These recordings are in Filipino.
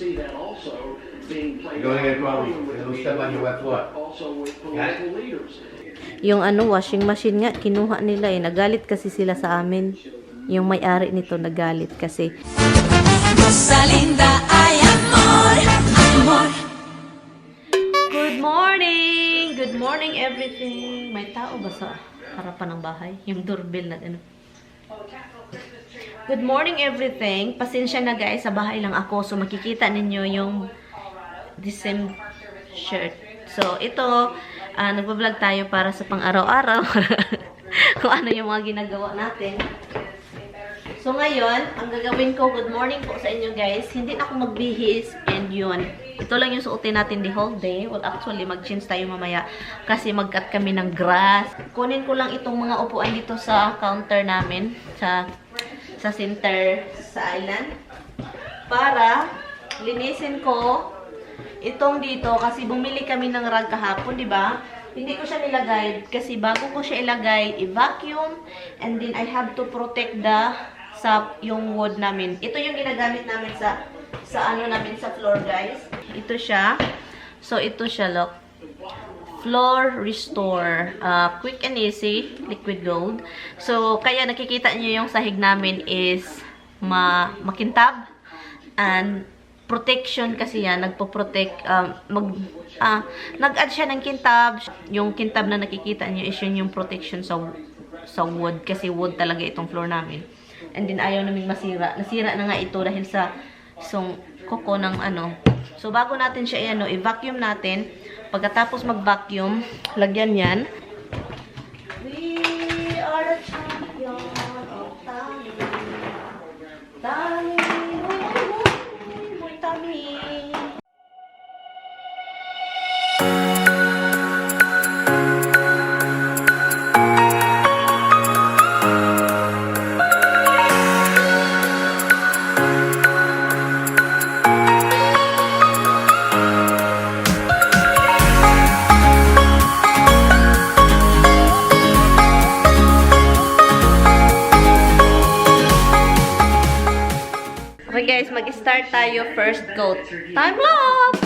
see that also being played You're gonna get problems. It'll step on your wet floor. also with political leaders. Yung washing machine nga, kinuha nila eh. Nagalit kasi sila sa amin. Yung may-ari nito nagalit kasi. Good morning! Good morning everything! May tao ba sa harapan ng bahay? Yung doorbell na ano. Good morning everything! Pasensya na guys, sa bahay lang ako. So makikita ninyo yung the same shirt. So ito, nagbablog tayo para sa pang-araw-araw. Kung ano yung mga ginagawa natin. So ngayon, ang gagawin ko, good morning po sa inyo guys. Hindi na ako magbihis and yun. Ito lang yung suotin natin the whole day. Well actually, mag-change tayo mamaya kasi mag-cut kami ng grass. Kunin ko lang itong mga upuan dito sa counter namin. Sa center sa island. Para linisin ko itong dito kasi bumili kami ng rag kahapon, di ba? Hindi ko siya nilagay kasi bago ko siya ilagay, i-vacuum and then I have to protect yung wood namin. Ito yung ginagamit namin sa ano namin sa floor, guys. Ito siya. So ito siya, look. Floor Restore. Quick and easy, liquid gold. So kaya nakikita niyo yung sahig namin is makintab and protection kasi yan, nagpo-protect, nag-add siya ng kintab. Yung kintab na nakikita niyo is yun yung protection sa wood, kasi wood talaga itong floor namin. And then ayaw naming masira. Nasira na nga ito dahil sa kuko ng ano. So bago natin siya i-vacuum natin. Pagkatapos mag-vacuum, lagyan yan. We are the champion of Tali. Tali. Okay guys, mag-start tayo first coat. Time lapse!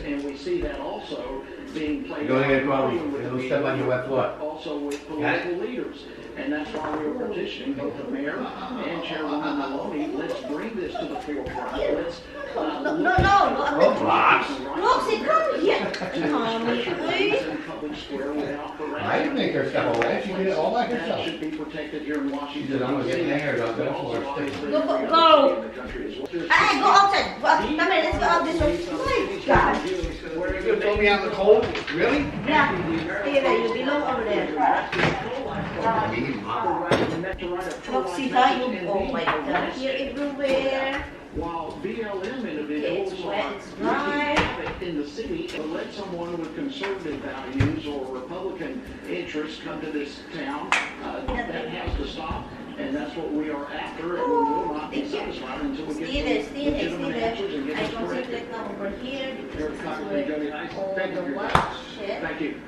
And we see that also being played You're gonna get problems. It'll step on your wet floor. also with political leaders. And that's why we were petitioning both the mayor and Chairwoman Maloney. Let's bring this to the forefront. Let's No. Roxy, come here. I didn't make her step away. She did it all by That herself. should be protected here in She Washington. said, I'm gonna get my hair done. Go for it. Go. Hey, go outside. Go outside. Come here, let's go out this way. Oh my God. You throw me out in the cold? Really? Yeah. Stay there. You belong over there. Roxy, oh my God. Here everywhere. While BLM individuals It's wet, are it's dry. in the city, let someone with conservative values or Republican interests come to this town, that has to stop. And that's what we are after, and we will not be satisfied until we get legitimate answers and get I this corrected. concentrate now over here because Very this is kindly, where Jody. all Thank you the for your white time. shit. Thank you.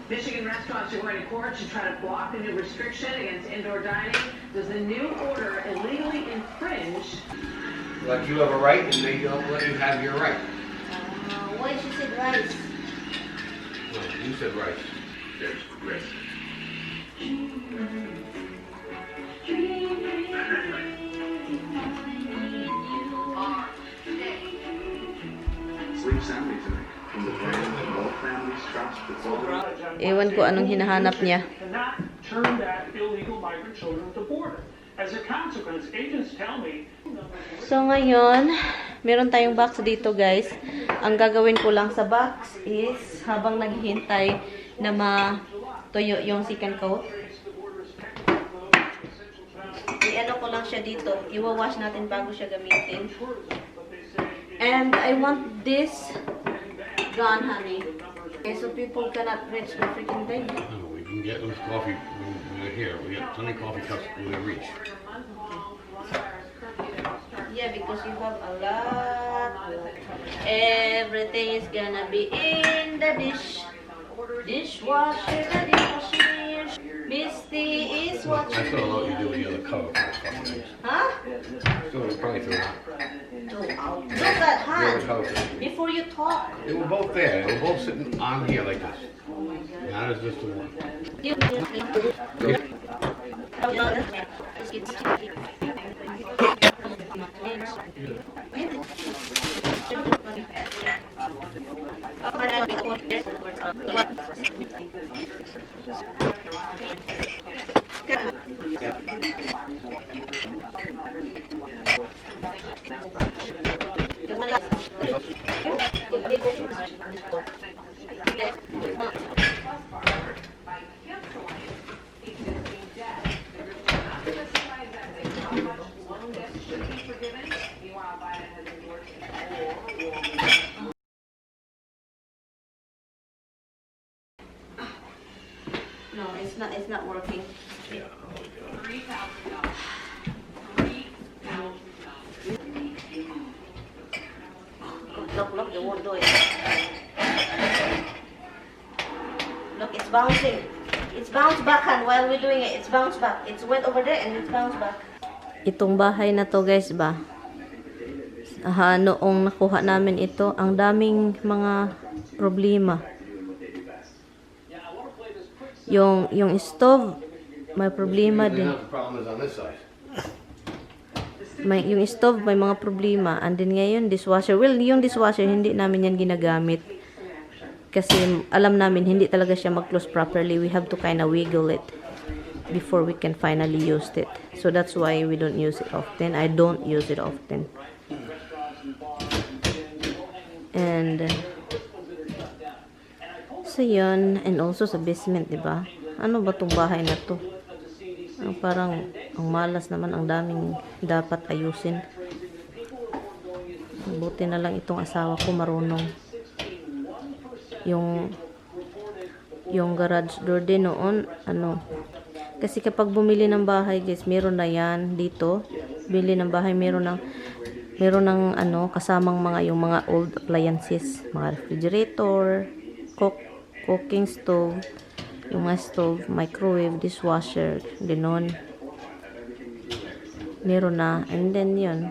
Michigan restaurants are going to court to try to block the new restriction against indoor dining. Does the new order illegally infringe? Like you have a right and they don't let you have your right. Why she said rice? Well, you said right. There's risk. Sleep soundly tonight. From the plan that all families trust before Ewan ko anong hinahanap niya. Cannot turn back illegal migrant children at the border. As a consequence, agents tell me. So ngayon, meron tayong box dito guys. Ang gagawin ko lang sa box is habang naghihintay na matuyo yung second coat. I-ano ko lang siya dito. Iwawash natin bago siya gamitin. And I want this gun, honey. Okay, so people cannot reach the freaking thing. can get those coffee when we're here. We got plenty of coffee cups within reach. Yeah, because you have a lot. Everything is gonna be in the dishwasher, the dishwasher. Misty is watching. I still let you do the other cover for those coffee things. Huh? Still probably throw it out. Look at The other Han. cover. Before you talk. They were both there. They were both sitting on here like this. Now there's just the one. No, it's not working. Yeah. Look, it won't do it. Look, it's bouncing. It's bounced back, Han, while we're doing it. It's bounced back. It's went over there and it's bounced back. Itong bahay na to, guys, ba? Noong nakuha namin ito, ang daming mga problema. Yung stove, may problema din. The problem is on this side. Yung stove, may mga problema. And then ngayon, dishwasher. Well, yung dishwasher, hindi namin yan ginagamit. Kasi alam namin, hindi talaga siya mag-close properly. We have to kind of wiggle it before we can finally use it. So that's why we don't use it often. I don't use it often. And so yun, and also sa basement, di ba? Ano ba tong bahay na to? Parang ang malas naman, ang daming dapat ayusin. Buti na lang itong asawa ko marunong. Yung garage door din noon, kasi kapag bumili ng bahay, guys, meron na yan dito. Bili ng bahay, meron ng kasamang yung mga old appliances, mga refrigerator, cooking stove, yung mga stove, microwave, dishwasher, ganoon. Meron na. And then yun,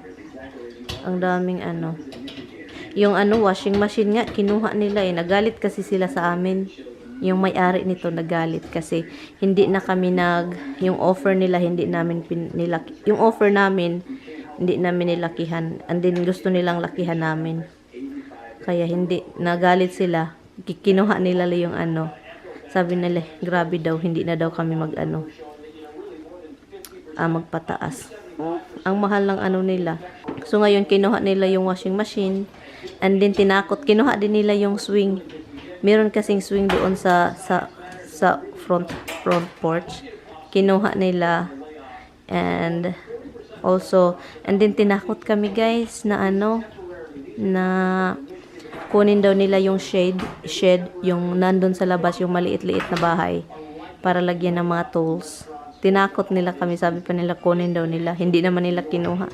ang daming yung washing machine nga, kinuha nila nagalit kasi sila sa amin. Yung may-ari nito nagalit kasi hindi na kami yung offer nila, hindi namin yung offer namin, hindi namin nilakihan. And then gusto nilang lakihan namin. Kaya hindi, nagalit sila. Kinuha nila yung sabi nila, grabe daw, hindi na daw kami magpataas. Ang mahal ng nila. So ngayon, kinuha nila yung washing machine. And then kinuha din nila yung swing. Meron kasing swing doon sa front porch. Kinuha nila. And then tinakot kami, guys, na kunin daw nila yung shed, yung nandun sa labas, yung maliit-liit na bahay, para lagyan ng mga tools. Tinakot nila kami, sabi pa nila kunin daw nila, hindi naman nila kinuha.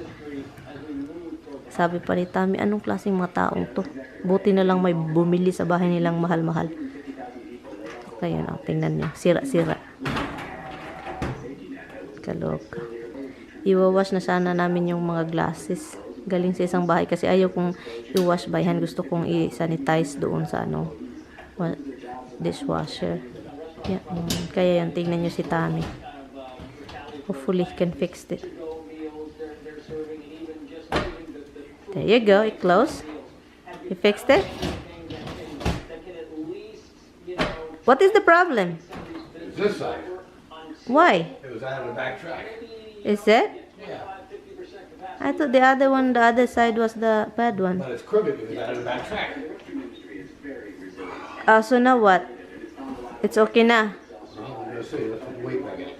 Sabi pa ni Tami, anong klaseng mga taong to? Buti na lang may bumili sa bahay nilang mahal-mahal. Kaya tingnan niyo, sira-sira. Kaloka. Iwawash na sana namin yung mga glasses. Galing sa isang bahay kasi ayaw kong i-wash by hand. Gusto kong i-sanitize doon sa dishwasher. Yeah, kaya yan, tingnan nyo si Tami. Hopefully he can fix it. There you go, it closed. You fixed it? What is the problem? It's this side. Why? It was out of the back track. Is it? Yeah. I thought the other side was the bad one. But it's crooked because it's out of the back track. So now what? It's okay na. Well, we're gonna see. Let's put the weight back in.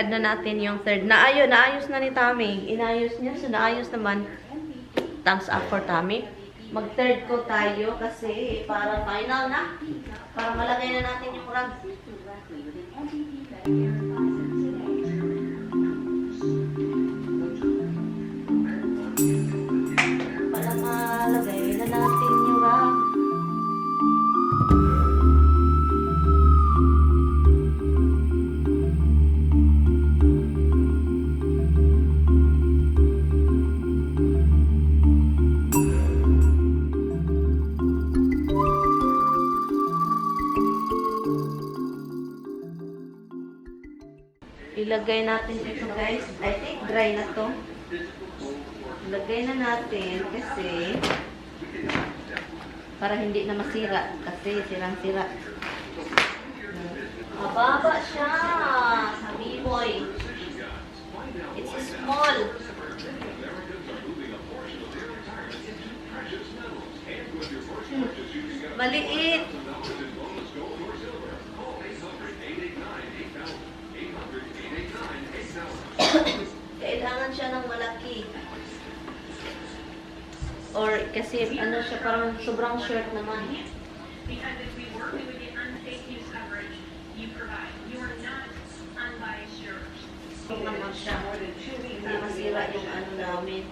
i-add na natin yung third. Naayos na ni Tommy. Inayos niya. So, naayos naman. Thumbs up for Tommy. Mag-third coat tayo kasi para final na. Para malagay na natin yung rug. Para malagay na natin yung rug. Ilagay natin ito guys. I think dry na to. Ilagay na natin kasi para hindi na masira. Kasi sirang-sira. Mababa siya. Sabi boy. It's small. Maliit. Kailangan siya ng malaki. Or kasi ano siya, parang sobrang short naman. Because if we work with the unsafe use coverage you provide, you are not unbiased jurors. Naman siya. Hindi masira yung ano namin.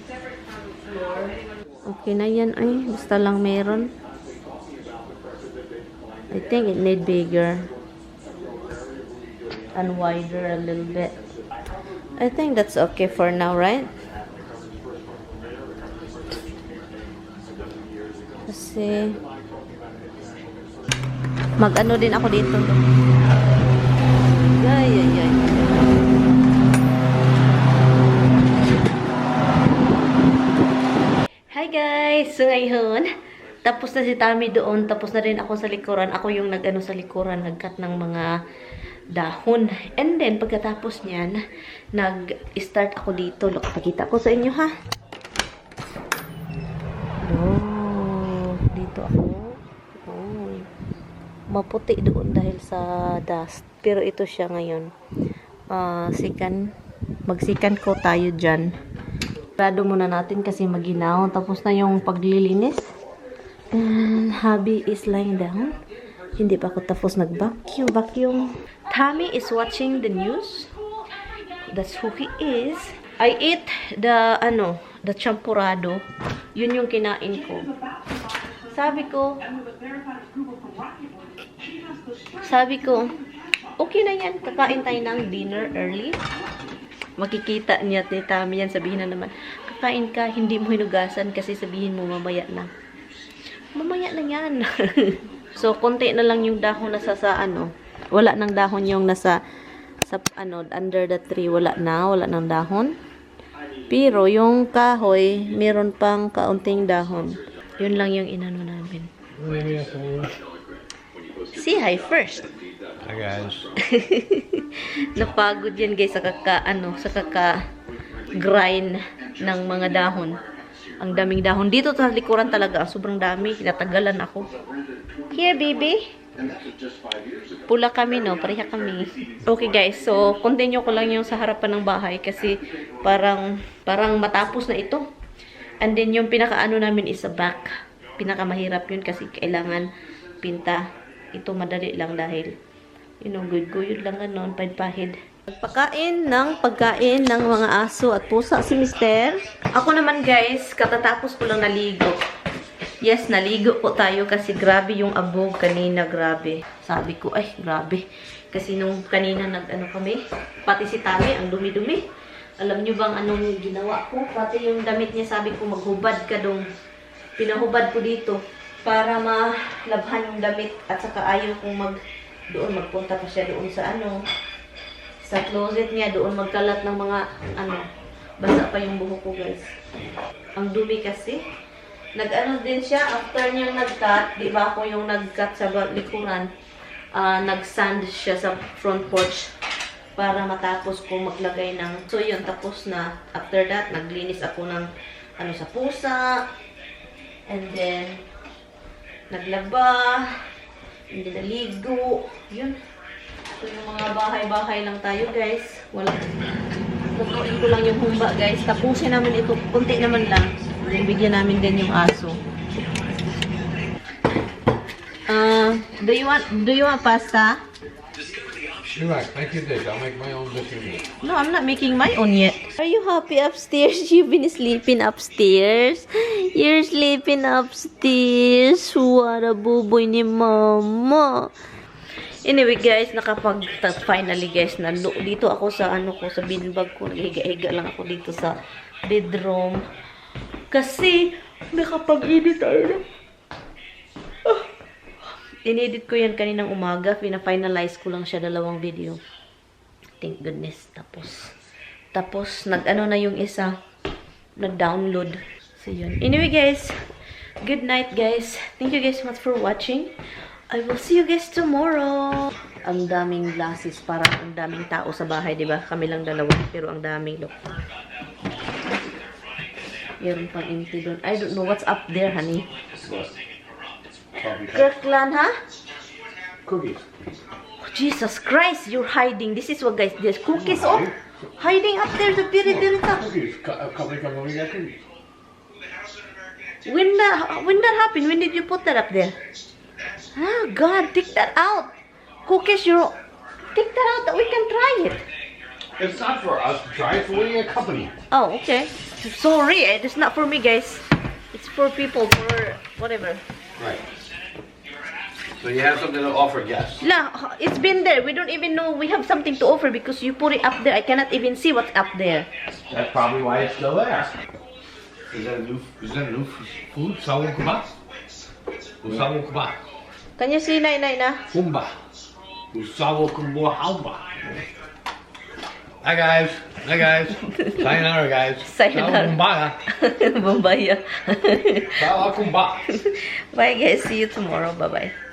Separate from Floor. Okay na yan ay. Basta lang meron. I think it need bigger. And wider a little bit. I think that's okay for now, right? Kasi mag-ano din ako dito. Ay. Hi guys! So ngayon, tapos na si Tommy doon, tapos na rin ako sa likuran. Ako yung nag-ano sa likuran, nag-cut ng mga dahon. And then, pagkatapos niyan, nag-start ako dito. Look, pakita ko sa inyo, ha? Dito ako. Oh. Maputi doon dahil sa dust. Pero ito siya ngayon. Magsikan ko tayo dyan. Sarado muna natin kasi maginaw. Tapos na yung paglilinis. And hubby is lying down. Hindi pa ako tapos nag-vacuum. Tommy is watching the news. That's who he is. I ate the champurrado. Yun yung kinain ko. Sabi ko, okay na yan. Kakain tayo ng dinner early. Makikita niya ni Tommy yan. Sabihin na naman, kakain ka, hindi mo hinugasan kasi sabihin mo mamaya na. Mamaya na yan. So, konti na lang yung dahon nasa wala nang dahon yung nasa under the tree. Wala nang dahon. Pero yung kahoy, meron pang kaunting dahon. Yun lang yung inano namin. Say hi first. Hi guys. Napagod yan guys sa kaka-grind ng mga dahon. Ang daming dahon. Dito sa likuran talaga. Sobrang dami. Natagalan ako. Here, baby. Pula kami, no? Pareha kami. Okay, guys. So, continue ko lang yung sa harapan ng bahay kasi parang matapos na ito. And then, yung pinaka-ano namin is sa back. Pinaka-mahirap yun kasi kailangan pinta. Ito madali lang dahil, guyod lang ganon, pahid-pahid. Pagkain ng mga aso at pusa si Mister. Ako naman guys, katatapos ko lang naligo. Yes, naligo po tayo kasi grabe yung abog kanina, grabe. Sabi ko, ay grabe. Kasi nung kanina kami, pati si Tommy, ang dumi-dumi. Alam nyo bang anong ginawa ko? Pati yung damit niya, sabi ko maghubad ka dong. Pinahubad ko dito para malabhan yung damit at saka ayaw kong magpunta pa siya doon sa sa closet niya, doon magkalat ng mga basa pa yung buhok ko guys. Ang dumi kasi. Din siya, after niyang nag-cut, di ba ako yung nag-cut sa likuran, nag-sand siya sa front porch para matapos ko maglagay ng, so yun, tapos na. After that, naglinis ako ng sa pusa, and then, naglaba, and then naligo, yun. So, yung mga bahay-bahay lang tayo, guys. Wala. Lutuin ko lang yung humba, guys. Tapusin namin ito. Kunti naman lang. Then, bigyan namin din yung aso. Do you want pasta? You're right. Make your dish. I'll make my own dish in here. No, I'm not making my own yet. Are you happy upstairs? You've been sleeping upstairs. You're sleeping upstairs. What a buboy ni mama. Anyway, guys, finally, guys, dito ako sa sa beanbag ko. Naghiga-higa lang ako dito sa bedroom. Kasi nakapag-edit tayo. Inedit ko yan kaninang umaga. Pina-finalize ko lang siya 2 video. Thank goodness. Tapos nag-ano na yung isa. Nag-download. So, yun. Anyway, guys. Good night, guys. Thank you guys so much for watching. I will see you guys tomorrow. Ang daming glasses. Parang ang daming tao sa bahay, diba? Kami lang dalawa. Pero ang daming, look. Meron pang empty doon. I don't know what's up there, honey. Kirkland, huh? Cookies. Oh, Jesus Christ, you're hiding. This is what, guys. There's cookies, oh. Hiding up there. The very top. Cookies. Company come over, we got cookies. When that happened? When did you put that up there? Oh, God, take that out. Cookies, take that out that we can try it. It's not for us to try. It's for a company. Oh, okay. Sorry, it's not for me, guys. It's for people, for whatever. Right. So you have something to offer guests. No, it's been there. We don't even know we have something to offer because you put it up there. I cannot even see what's up there. That's probably why it's still there. Is that a new food? Sawong kuba? Usawong kuba. Can you see, Nay na? Kumba. Usawong kumba halba. Hi guys. Sayonara guys. Sayonara. Kumbaya. Bombaya. Sawa kumba. Bye guys. See you tomorrow. Bye-bye.